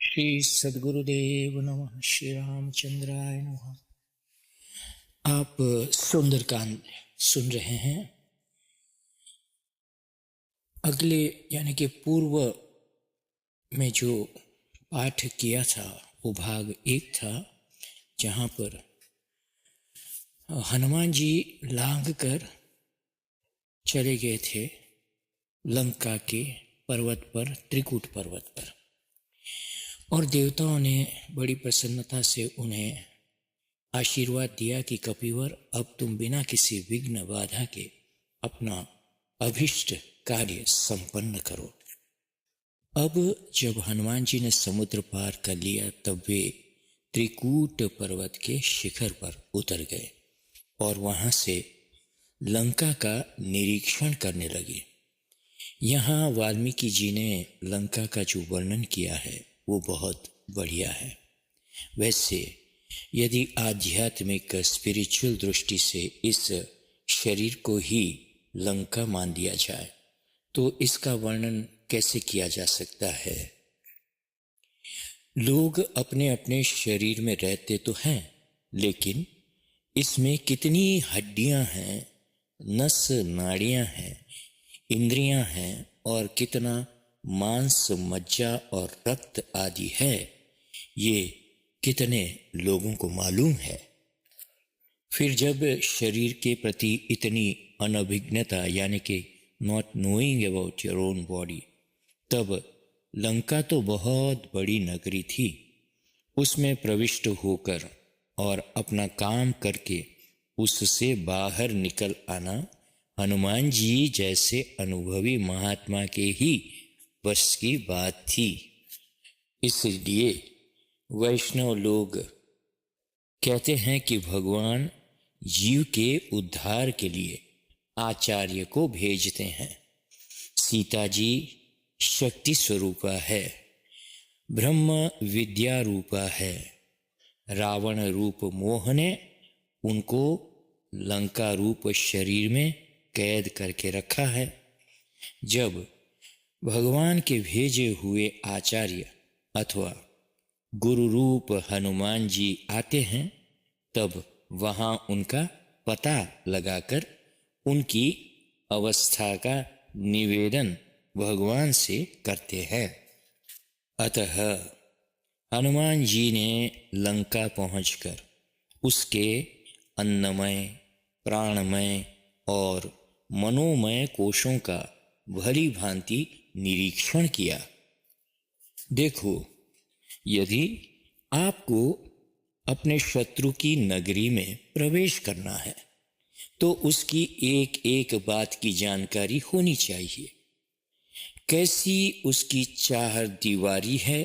श्री सद्गुरुदेव नमः। श्री रामचंद्राय नमः। आप सुंदरकांड सुन रहे हैं। अगले यानी कि पूर्व में जो पाठ किया था वो भाग 1 था, जहाँ पर हनुमान जी लांघ कर चले गए थे लंका के पर्वत पर, त्रिकूट पर्वत पर, और देवताओं ने बड़ी प्रसन्नता से उन्हें आशीर्वाद दिया कि कपिवर, अब तुम बिना किसी विघ्न बाधा के अपना अभिष्ट कार्य संपन्न करो। अब जब हनुमान जी ने समुद्र पार कर लिया तब वे त्रिकूट पर्वत के शिखर पर उतर गए और वहां से लंका का निरीक्षण करने लगे। यहाँ वाल्मीकि जी ने लंका का जो वर्णन किया है वो बहुत बढ़िया है। वैसे यदि आध्यात्मिक स्पिरिचुअल दृष्टि से इस शरीर को ही लंका मान लिया जाए तो इसका वर्णन कैसे किया जा सकता है। लोग अपने अपने शरीर में रहते तो हैं, लेकिन इसमें कितनी हड्डियां हैं, नस नाड़ियां हैं, इंद्रियां हैं और कितना मांस, मज्जा और रक्त आदि है, ये कितने लोगों को मालूम है। फिर जब शरीर के प्रति इतनी अनभिज्ञता यानी कि not knowing about your own body, तब लंका तो बहुत बड़ी नगरी थी, उसमें प्रविष्ट होकर और अपना काम करके उससे बाहर निकल आना हनुमान जी जैसे अनुभवी महात्मा के ही वश की बात थी। इसलिए वैष्णव लोग कहते हैं कि भगवान जीव के उद्धार के लिए आचार्य को भेजते हैं। सीता जी शक्ति स्वरूपा है, ब्रह्म विद्या रूपा है। रावण रूप मोह ने उनको लंका रूप शरीर में कैद करके रखा है। जब भगवान के भेजे हुए आचार्य अथवा गुरु रूप हनुमान जी आते हैं, तब वहां उनका पता लगाकर उनकी अवस्था का निवेदन भगवान से करते हैं। अतः हनुमान जी ने लंका पहुंचकर उसके अन्नमय, प्राणमय और मनोमय कोशों का भली भांति निरीक्षण किया। देखो, यदि आपको अपने शत्रु की नगरी में प्रवेश करना है तो उसकी एक एक बात की जानकारी होनी चाहिए। कैसी उसकी चार दीवारी है,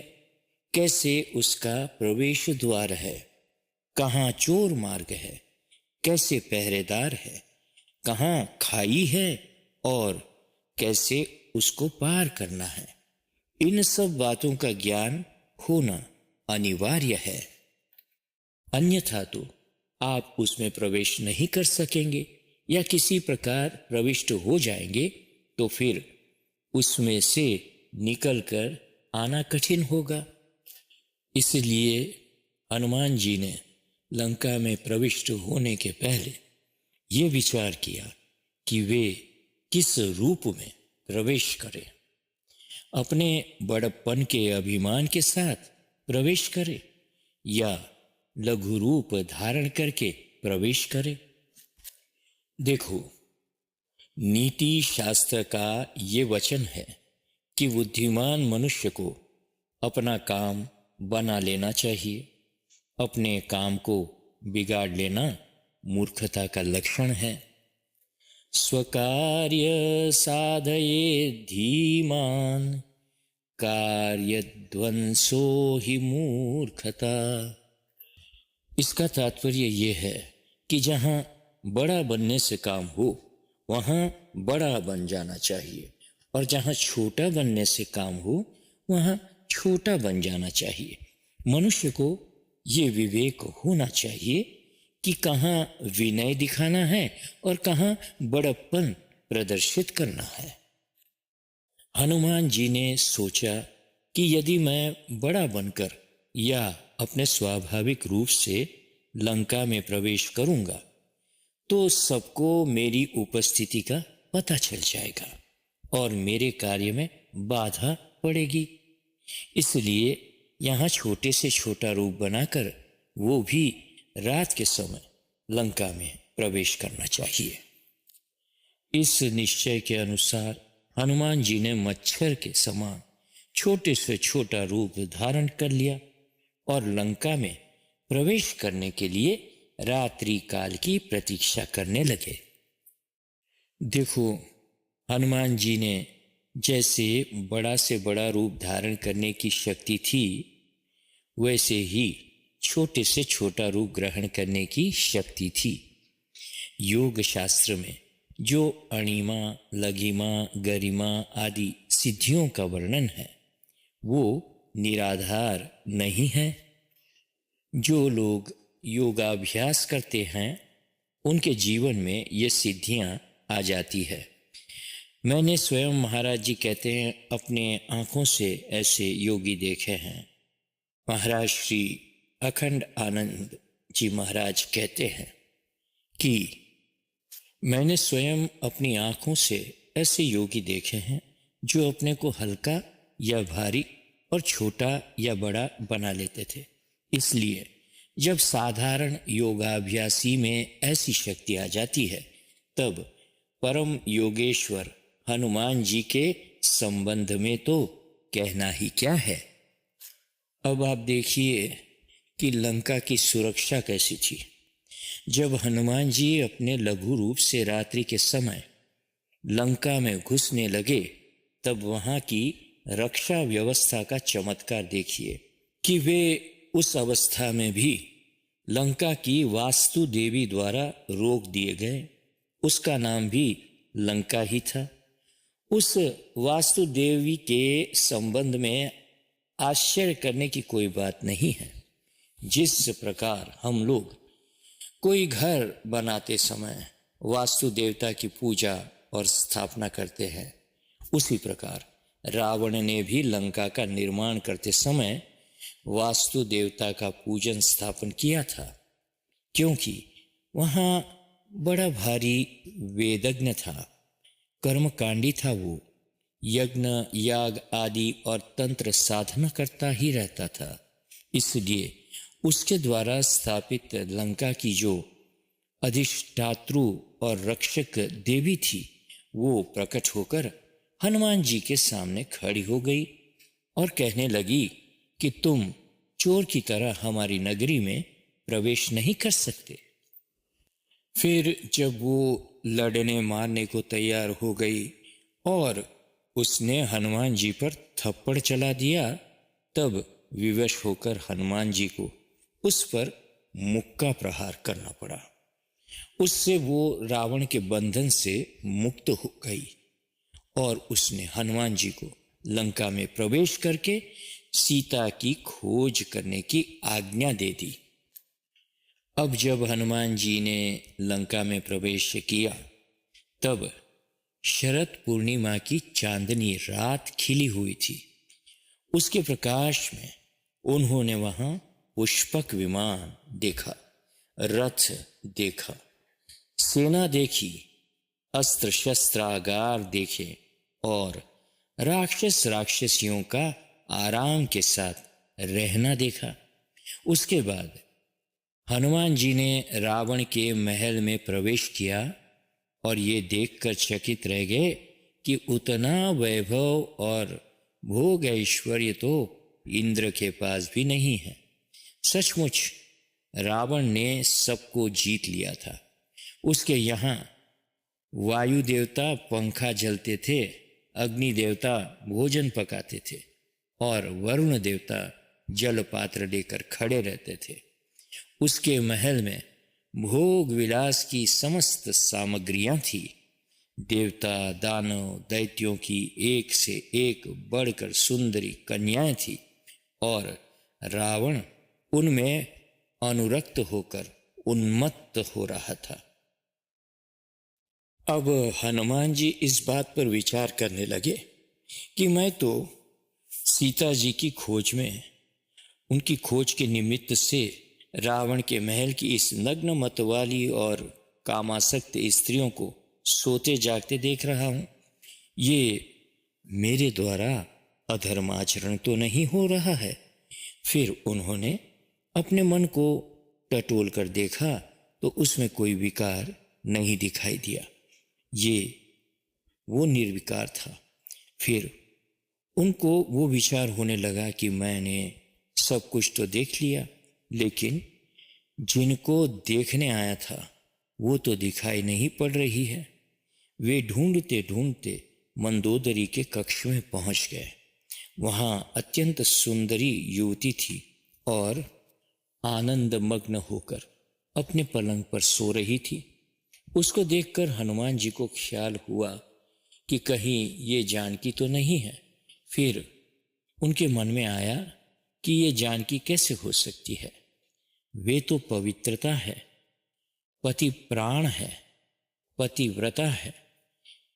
कैसे उसका प्रवेश द्वार है, कहाँ चोर मार्ग है, कैसे पहरेदार है, कहाँ खाई है और कैसे उसको पार करना है। इन सब बातों का ज्ञान होना अनिवार्य है, अन्यथा तो आप उसमें प्रवेश नहीं कर सकेंगे, या किसी प्रकार प्रविष्ट हो जाएंगे तो फिर उसमें से निकलकर आना कठिन होगा। इसलिए हनुमान जी ने लंका में प्रविष्ट होने के पहले ये विचार किया कि वे किस रूप में प्रवेश करें। अपने बड़प्पन के अभिमान के साथ प्रवेश करें या लघु रूप धारण करके प्रवेश करें। देखो, नीति शास्त्र का ये वचन है कि बुद्धिमान मनुष्य को अपना काम बना लेना चाहिए। अपने काम को बिगाड़ लेना मूर्खता का लक्षण है। स्वकार्य साधये धीमान, कार्यध्वंसो ही मूर्खता। इसका तात्पर्य यह है कि जहां बड़ा बनने से काम हो वहां बड़ा बन जाना चाहिए, और जहां छोटा बनने से काम हो वहां छोटा बन जाना चाहिए। मनुष्य को ये विवेक होना चाहिए कि कहाँ विनय दिखाना है और कहाँ बड़प्पन प्रदर्शित करना है। हनुमान जी ने सोचा कि यदि मैं बड़ा बनकर या अपने स्वाभाविक रूप से लंका में प्रवेश करूंगा तो सबको मेरी उपस्थिति का पता चल जाएगा और मेरे कार्य में बाधा पड़ेगी। इसलिए यहाँ छोटे से छोटा रूप बनाकर वो भी रात के समय लंका में प्रवेश करना चाहिए। इस निश्चय के अनुसार हनुमान जी ने मच्छर के समान छोटे से छोटा रूप धारण कर लिया और लंका में प्रवेश करने के लिए रात्रि काल की प्रतीक्षा करने लगे। देखो, हनुमान जी ने जैसे बड़ा से बड़ा रूप धारण करने की शक्ति थी, वैसे ही छोटे से छोटा रूप ग्रहण करने की शक्ति थी। योग शास्त्र में जो अणिमा, लघिमा, गरिमा आदि सिद्धियों का वर्णन है वो निराधार नहीं है। जो लोग योगाभ्यास करते हैं उनके जीवन में ये सिद्धियां आ जाती है। मैंने स्वयं, महाराज जी कहते हैं, अपने आंखों से ऐसे योगी देखे हैं। महाराज श्री अखंड आनंद जी महाराज कहते हैं कि मैंने स्वयं अपनी आंखों से ऐसे योगी देखे हैं जो अपने को हल्का या भारी और छोटा या बड़ा बना लेते थे। इसलिए जब साधारण योगाभ्यासी में ऐसी शक्ति आ जाती है तब परम योगेश्वर हनुमान जी के संबंध में तो कहना ही क्या है। अब आप देखिए कि लंका की सुरक्षा कैसी थी। जब हनुमान जी अपने लघु रूप से रात्रि के समय लंका में घुसने लगे तब वहां की रक्षा व्यवस्था का चमत्कार देखिए कि वे उस अवस्था में भी लंका की वास्तु देवी द्वारा रोक दिए गए। उसका नाम भी लंका ही था। उस वास्तु देवी के संबंध में आश्चर्य करने की कोई बात नहीं है। जिस प्रकार हम लोग कोई घर बनाते समय वास्तु देवता की पूजा और स्थापना करते हैं, उसी प्रकार रावण ने भी लंका का निर्माण करते समय वास्तु देवता का पूजन स्थापन किया था, क्योंकि वहां बड़ा भारी वेदज्ञ था, कर्मकांडी था। वो यज्ञ, याग आदि और तंत्र साधना करता ही रहता था। इसलिए उसके द्वारा स्थापित लंका की जो अधिष्ठातृ और रक्षक देवी थी वो प्रकट होकर हनुमान जी के सामने खड़ी हो गई और कहने लगी कि तुम चोर की तरह हमारी नगरी में प्रवेश नहीं कर सकते। फिर जब वो लड़ने मारने को तैयार हो गई और उसने हनुमान जी पर थप्पड़ चला दिया, तब विवश होकर हनुमान जी को उस पर मुक्का प्रहार करना पड़ा। उससे वो रावण के बंधन से मुक्त हो गई और उसने हनुमान जी को लंका में प्रवेश करके सीता की खोज करने की आज्ञा दे दी। अब जब हनुमान जी ने लंका में प्रवेश किया तब शरद पूर्णिमा की चांदनी रात खिली हुई थी। उसके प्रकाश में उन्होंने वहां पुष्पक विमान देखा, रथ देखा, सेना देखी, अस्त्र शस्त्रागार देखे और राक्षसियों का आराम के साथ रहना देखा। उसके बाद हनुमान जी ने रावण के महल में प्रवेश किया और ये देखकर चकित रह गए कि उतना वैभव और भोग ऐश्वर्य तो इंद्र के पास भी नहीं है। सचमुच रावण ने सबको जीत लिया था। उसके यहाँ वायु देवता पंखा जलते थे, अग्नि देवता भोजन पकाते थे और वरुण देवता जल पात्र लेकर खड़े रहते थे। उसके महल में भोग विलास की समस्त सामग्रियां थी। देवता, दानव, दैत्यों की एक से एक बढ़कर सुंदरी कन्याएं थी और रावण उनमें अनुरक्त होकर उन्मत्त हो रहा था। अब हनुमान जी इस बात पर विचार करने लगे कि मैं तो सीता जी की खोज में, उनकी खोज के निमित्त से रावण के महल की इस नग्न मत वाली और कामासक्त स्त्रियों को सोते जागते देख रहा हूं। ये मेरे द्वारा अधर्माचरण तो नहीं हो रहा है। फिर उन्होंने अपने मन को टटोल कर देखा तो उसमें कोई विकार नहीं दिखाई दिया। ये वो निर्विकार था। फिर उनको वो विचार होने लगा कि मैंने सब कुछ तो देख लिया, लेकिन जिनको देखने आया था वो तो दिखाई नहीं पड़ रही है। वे ढूंढते ढूंढते मंदोदरी के कक्ष में पहुंच गए। वहां अत्यंत सुंदरी युवती थी और आनंद मग्न होकर अपने पलंग पर सो रही थी। उसको देखकर हनुमान जी को ख्याल हुआ कि कहीं ये जानकी तो नहीं है। फिर उनके मन में आया कि ये जानकी कैसे हो सकती है। वे तो पवित्रता है, पति प्राण है, पतिव्रता है।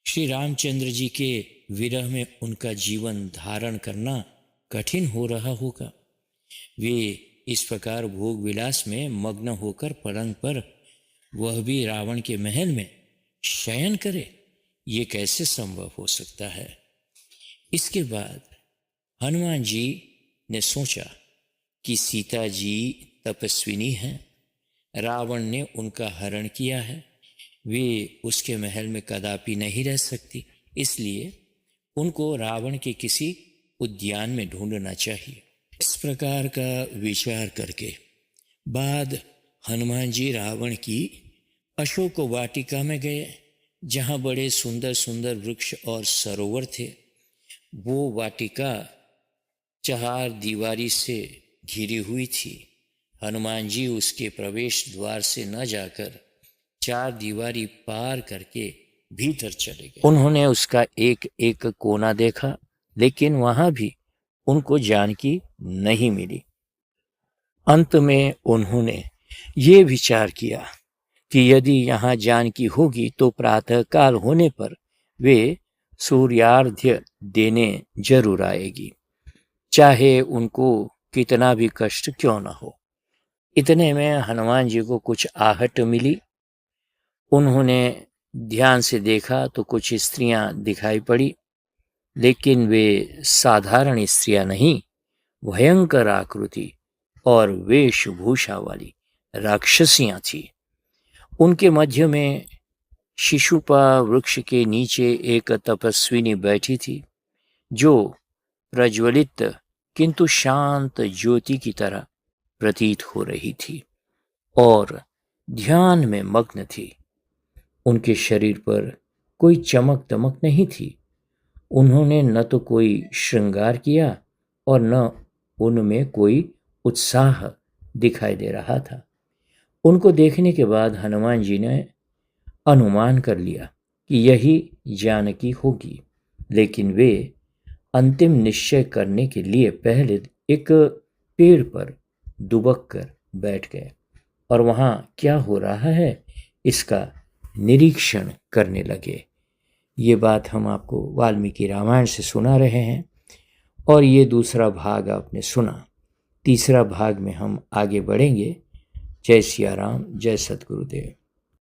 श्री रामचंद्र जी के विरह में उनका जीवन धारण करना कठिन हो रहा होगा। वे इस प्रकार भोग विलास में मग्न होकर पलंग पर, वह भी रावण के महल में, शयन करे, ये कैसे संभव हो सकता है। इसके बाद हनुमान जी ने सोचा कि सीता जी तपस्विनी हैं, रावण ने उनका हरण किया है, वे उसके महल में कदापि नहीं रह सकती, इसलिए उनको रावण के किसी उद्यान में ढूंढना चाहिए। इस प्रकार का विचार करके बाद हनुमान जी रावण की अशोक वाटिका में गए, जहाँ बड़े सुंदर सुंदर वृक्ष और सरोवर थे। वो वाटिका चार दीवारी से घिरी हुई थी। हनुमान जी उसके प्रवेश द्वार से न जाकर चार दीवारी पार करके भीतर चले गए। उन्होंने उसका एक एक कोना देखा, लेकिन वहां भी उनको जानकी नहीं मिली। अंत में उन्होंने ये विचार किया कि यदि यहाँ जानकी होगी तो प्रातः काल होने पर वे सूर्यार्घ्य देने जरूर आएगी, चाहे उनको कितना भी कष्ट क्यों न हो। इतने में हनुमान जी को कुछ आहट मिली। उन्होंने ध्यान से देखा तो कुछ स्त्रियां दिखाई पड़ी, लेकिन वे साधारण स्त्रियां नहीं, भयंकर आकृति और वेशभूषा वाली राक्षसियां थी। उनके मध्य में शिशुपा वृक्ष के नीचे एक तपस्विनी बैठी थी, जो प्रज्वलित किंतु शांत ज्योति की तरह प्रतीत हो रही थी और ध्यान में मग्न थी। उनके शरीर पर कोई चमक दमक नहीं थी। उन्होंने न तो कोई श्रृंगार किया और न उनमें कोई उत्साह दिखाई दे रहा था। उनको देखने के बाद हनुमान जी ने अनुमान कर लिया कि यही जानकी होगी, लेकिन वे अंतिम निश्चय करने के लिए पहले एक पेड़ पर दुबक कर बैठ गए और वहाँ क्या हो रहा है इसका निरीक्षण करने लगे। ये बात हम आपको वाल्मीकि रामायण से सुना रहे हैं और ये दूसरा भाग आपने सुना। तीसरा भाग में हम आगे बढ़ेंगे। जय सिया राम, जय सद्गुरुदेव।